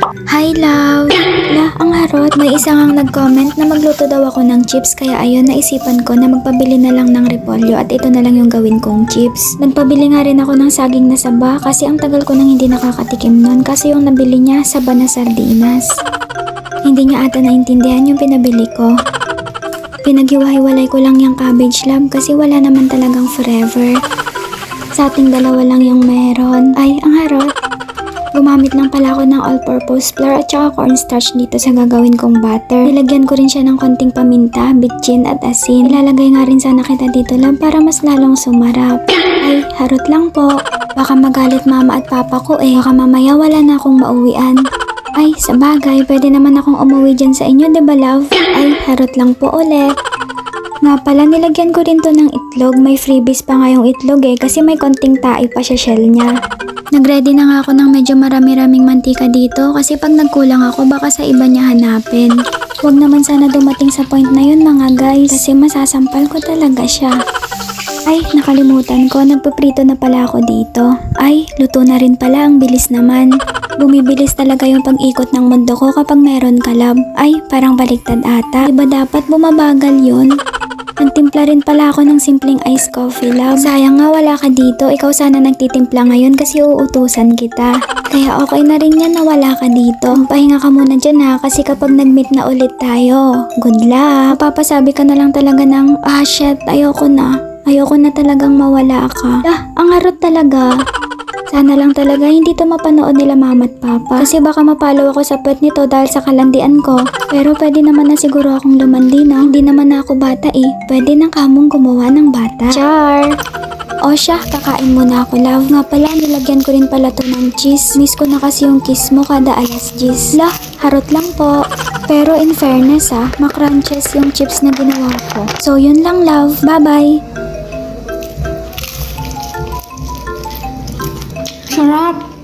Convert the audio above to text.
Hi, love! Ang harot. May isa ngang nag-comment na magluto daw ako ng chips kaya ayun, naisipan ko na magpabili na lang ng repolyo at ito na lang yung gawin kong chips. Nagpabili nga rin ako ng saging na saba kasi ang tagal ko nang hindi nakakatikim nun kasi yung nabili niya saba na sardinas. Hindi niya ata naintindihan yung pinabili ko. Pinaghiwa-hiwalay ko lang yung cabbage, love, kasi wala naman talagang forever. Sa ating dalawa lang yung meron. Ay, ang harot. Gumamit lang pala ako ng all-purpose flour at saka cornstarch dito sa gagawin kong butter. Nilagyan ko rin siya ng konting paminta, bitchin at asin. Ilalagay nga rin sana kita dito, love, para mas lalong sumarap. Ay, harot lang po. Baka magalit mama at papa ko eh. Baka mamaya wala na akong mauwian. Ay, sa bagay, pwede naman akong umuwi dyan sa inyo, diba, love? Ay, harot lang po ulit. Nga pala, nilagyan ko rin to ng itlog. May freebies pa nga yung itlog eh, kasi may konting tae pa siya shell niya. Nagready na nga ako ng medyo marami-raming mantika dito kasi pag nagkulang ako baka sa iba niya hanapin. Huwag naman sana dumating sa point na yun mga guys kasi masasampal ko talaga siya. Ay, nakalimutan ko, nagpaprito na pala ako dito. Ay, luto na rin pala, ang bilis naman. Bumibilis talaga yung pag-ikot ng mundo ko kapag meron ka, love. Ay, parang baliktad ata. Diba dapat bumabagal yun? Nagtimpla rin pala ako ng simpleng iced coffee, love. Sayang nga wala ka dito. Ikaw sana nagtitimpla ngayon kasi uutusan kita. Kaya okay na rin yan na wala ka dito. Pahinga ka muna dyan ha kasi kapag nag-meet na ulit tayo, good luck. Mapapasabi ka na lang talaga ng, shit, ayoko na. Ayoko na talagang mawala ka. Ang harot talaga. Sana lang talaga hindi to mapanood nila mama at papa. Kasi baka mapalo ako sa puwet nito dahil sa kalandian ko. Pero pwede naman na siguro akong lumandi na. Hindi naman na ako bata eh. Pwede na kamong gumawa ng bata. Char! O siya, kakain muna ako, love. Nga pala, nilagyan ko rin pala to ng cheese. Miss ko na kasi yung kiss mo kada alas 10. Harot lang po. Pero in fairness makrunches yung chips na ginawa ko. So yun lang, love. Bye-bye! Sarap!